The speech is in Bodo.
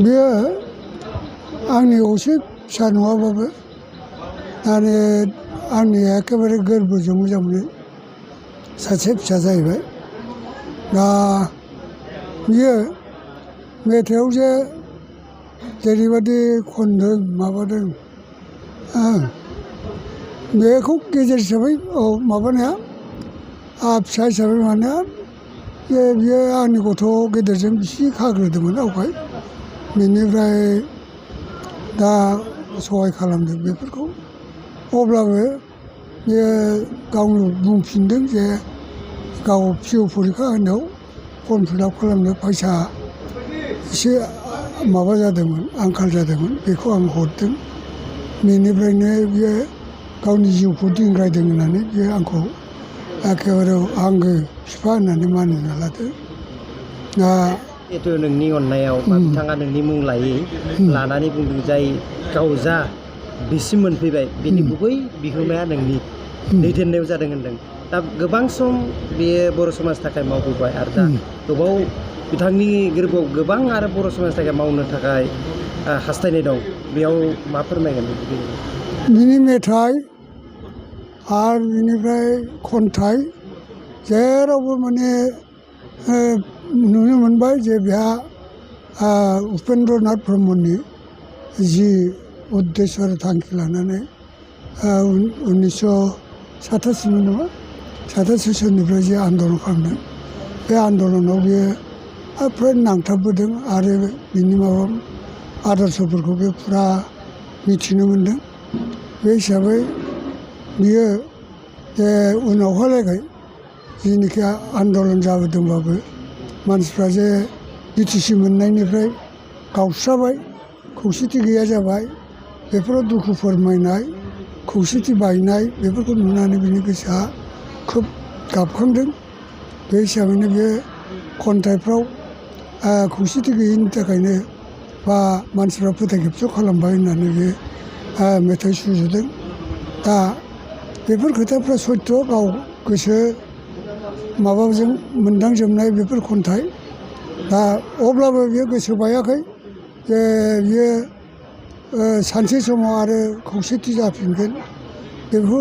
बेयो आंनि असे फिसा नङाबाबो आंनि एखेबारे गोरबोजों मोजां मोननाय सासे फिसा जाहैबाय। दा बियो मेथाइआव जे जेरैबायदि खनदों माबादों बेखौ गेजेर हिसाबै माबानाया फिसा हिसाबै माने बियो आंनि गथ' गेदेरजों बिसि खाग्रोदोंमोन आवगाय, बेनिफ्राय दा सहाय खालामदों बेफोरखौ। अब्लाबो बियो गावनो बुंफिनदों जे गाव पिअ परिखा होनायाव फर्म फिलाप खालामनो फैसा एसे माबा जादोंमोन, आंखाल जादोंमोन, बेखौ आं हरदों। बेनिफ्रायनो बियो गावनि जिउखौ दिंग्रायदों होननानै बियो आंखौ एखेबारे आंगो बिफा होननानै मानिना लादों। दा जिहेथु नोंनि अननायाव बा बिथाङा नोंनि मुं लानानै बुंदों जाय गाव जा बिसिम मोनफैबाय बेनि गुबै बिहोमाया नोंनि दैदेननायाव जादों होनदों। दा गोबां सम बेयो बर' समाजनि थाखाय मावबोबाय आरो दा गोबाव बिथांनि गोरबोआव गोबां आरो बर' समाजनि थाखाय मावनो थाखाय हास्थायनाय दं। बेयाव मा फोरमायगोन? बिनि मेथाइ आरो बिनिफ्राय खन्थाइ जेरावबो माने नुनो मोनबाय जे बेहा उपेन्द्रनाथ ब्रह्मनि जि उद्देश्य आरो थांखि लानानै 1987 नामा 87 सननिफ्राय जे आन्दलन खालामदों, बे आन्दलनाव बियो फ्राय नांथाबबोदों आरो बिनि माबा आदर्शफोरखौ बे फुरा मिथिनो मोनदों। बे हिसाबै बियो जे उनावहालागै जिनिखि आन्दलन जाबोदोंबाबो मानसिफ्रा जे बिटिसि मोननायनिफ्राय गावस्राबाय, खौसेथि गैया जाबाय, बेफोराव दुखु फोरमायनाय, खौसेथि बायनाय बेफोरखौ नुनानै बिनि गोसोआ खोब गाबखांदों। बे हिसाबैनो बे खन्थाइफ्राव खौसेथि गैयैनि थाखायनो बा मानसिफ्रा फोथायखेबस' खालामबाय होननानै बे मेथाइ सुजुदों। दा बेफोर खोथाफ्रा सयथ' गाव गोसो माबाजों मोनदांजोबनाय बेफोर खन्थाइ। दा अब्लाबो बियो गोसो बायाखै जे बियो सानसे समाव आरो खौसेथि जाफिनगोन। बेखौ